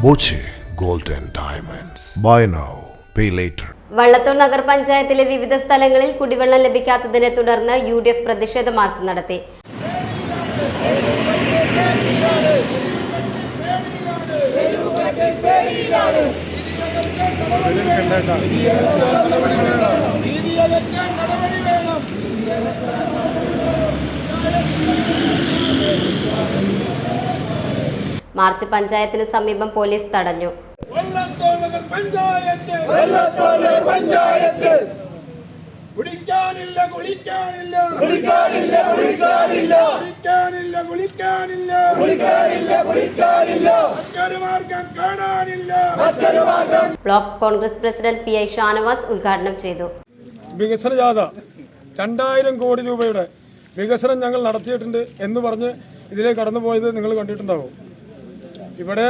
Boche gold and diamonds. Buy now, pay later. Vallathol നഗരപഞ്ചായത്തിലെ വിവിധ സ്ഥലങ്ങളിൽ കുടിവെള്ളം ലഭിക്കാത്തതിനെ തുടർന്ന് UDF പ്രതിഷേധ മാർച്ച് നടത്തി. മാർച്ച് പഞ്ചായത്തിന് സമീപം പോലീസ് തടഞ്ഞു. Block Congress president PI Shanavas ഉദ്ഘാടനം ചെയ്തു. വികസന ജാഥ 2000 കോടി രൂപയുടെ വികസനം ഞങ്ങൾ നടത്തിയിട്ടുണ്ട് എന്ന് പറഞ്ഞ് ഇതിലേക്ക് കടന്നുപോയത് നിങ്ങൾ കണ്ടിട്ടുണ്ടാവും. ഇവിടെ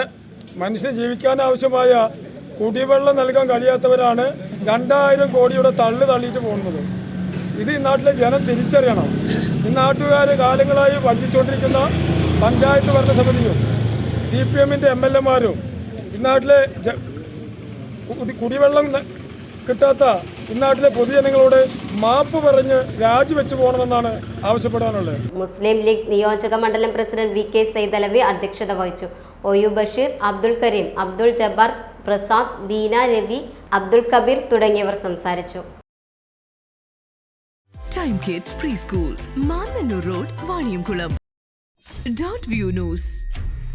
മനുഷ്യന് ജീവിക്കാൻ ആവശ്യമായ കുടിവെള്ളം നൽകാൻ കഴിയാത്തവരാണ് 2000 കോടിയുടെ തള്ളിയിട്ട് പോകുന്നത്. ഇത് ഈ നാട്ടിലെ ജനം തിരിച്ചറിയണം. ഈ നാട്ടുകാർ കാലങ്ങളായി വഞ്ചിച്ചുകൊണ്ടിരിക്കുന്ന പഞ്ചായത്ത് ഭരണസമിതിയും CPMന്റെ MLAമാരും ഈ നാട്ടിലെ കുടിവെള്ളം കിട്ടാത്ത ഇന്നാട്ടിലെ പൊതുജനങ്ങളോട് മാപ്പ് പറഞ്ഞ് രാജിവെച്ചു പോകണമെന്നാണ് ആവശ്യപ്പെടാനുള്ളത്. മുസ്ലിം ലീഗ് നിയോജക മണ്ഡലം പ്രസിഡന്റ് VK സൈദലവി അധ്യക്ഷത വഹിച്ചു. OU ബഷീർ, അബ്ദുൽ കരീം, അബ്ദുൾ ജബ്ബാർ, പ്രസാദ്, ബീന രവി, അബ്ദുൽ കബീർ തുടങ്ങിയവർ സംസാരിച്ചു. Time kids pre school, Mannannur road, Vaniyamkulam. .view news,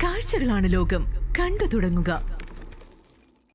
കാഴ്ചകളാണ് ലോകം, കണ്ടു തുടങ്ങുക.